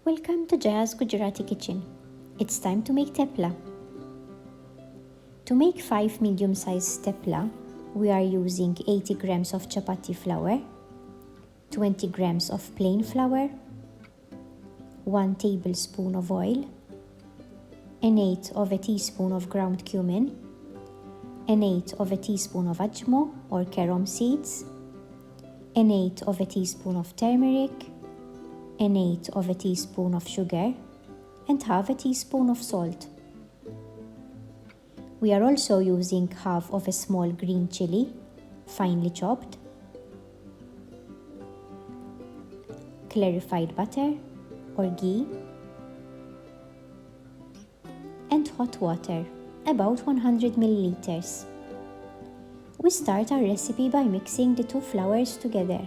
Welcome to Jaya's Gujarati Kitchen. It's time to make tepla. To make 5 medium-sized tepla, we are using 80 grams of chapatti flour, 20 grams of plain flour, 1 tablespoon of oil, an eighth of a teaspoon of ground cumin, an eighth of a teaspoon of ajmo or carom seeds, an eighth of a teaspoon of turmeric, an eighth of a teaspoon of sugar, and half a teaspoon of salt. We are also using half of a small green chilli, finely chopped, clarified butter or ghee, and hot water, about 100 milliliters. We start our recipe by mixing the two flours together.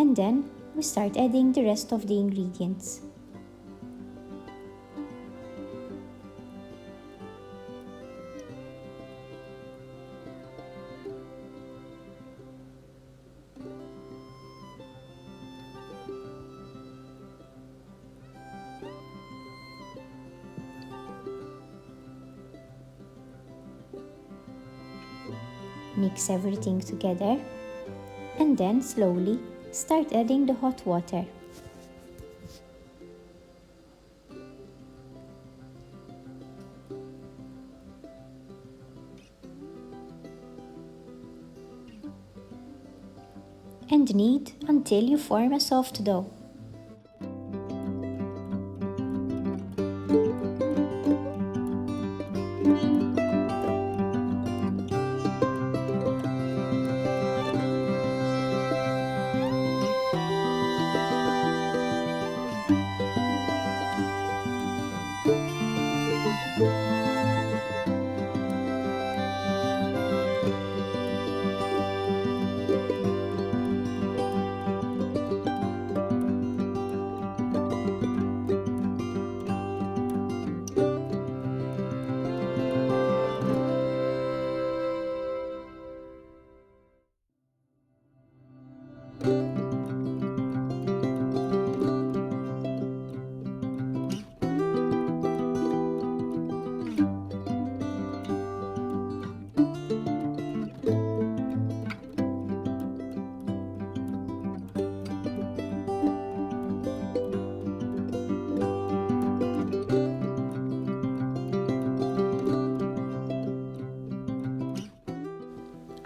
And then we start adding the rest of the ingredients. Mix everything together and then slowly start adding the hot water. And knead until you form a soft dough.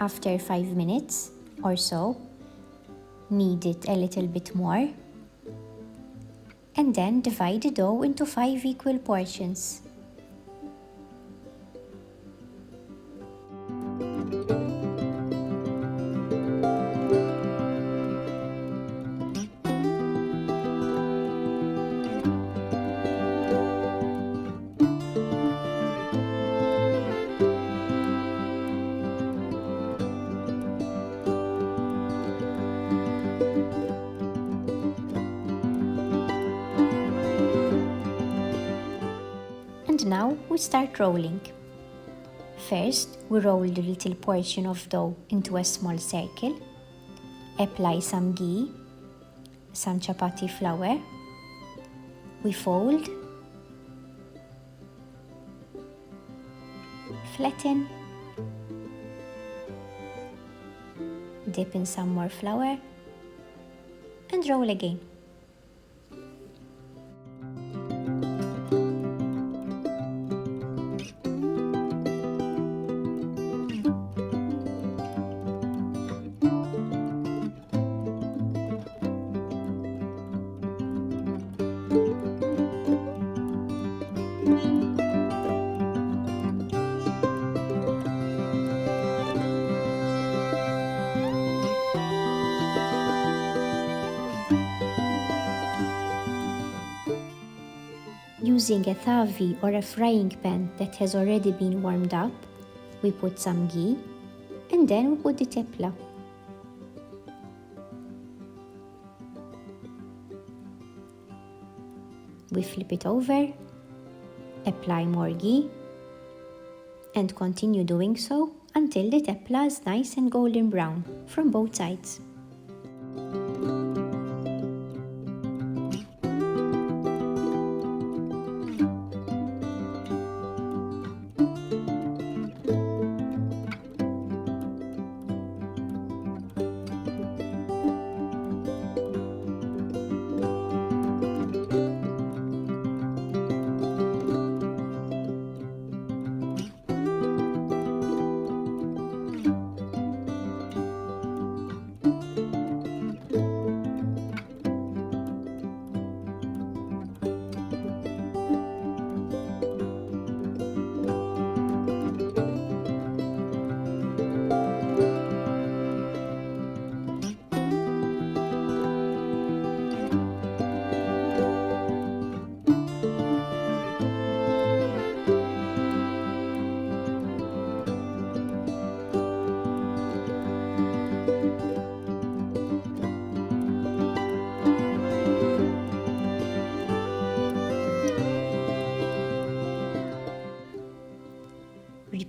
After 5 minutes or so, knead it a little bit more and then divide the dough into 5 equal portions. And now we start rolling. First, we roll the little portion of dough into a small circle, apply some ghee, some chapatti flour, we fold, flatten, dip in some more flour, and roll again. Using a tavi or a frying pan that has already been warmed up, we put some ghee and then we put the tepla. We flip it over, apply more ghee, and continue doing so until the tepla is nice and golden brown from both sides.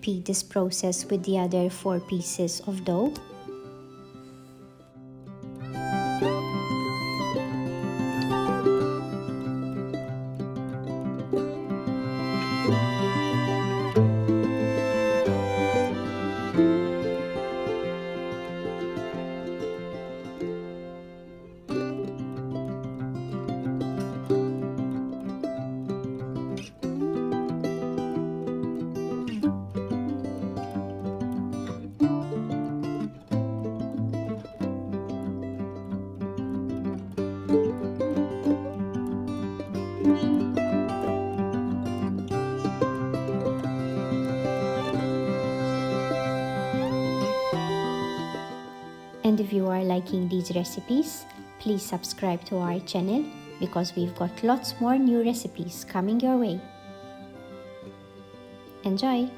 repeat this process with the other 4 pieces of dough. And if you are liking these recipes, please subscribe to our channel because we've got lots more new recipes coming your way. Enjoy!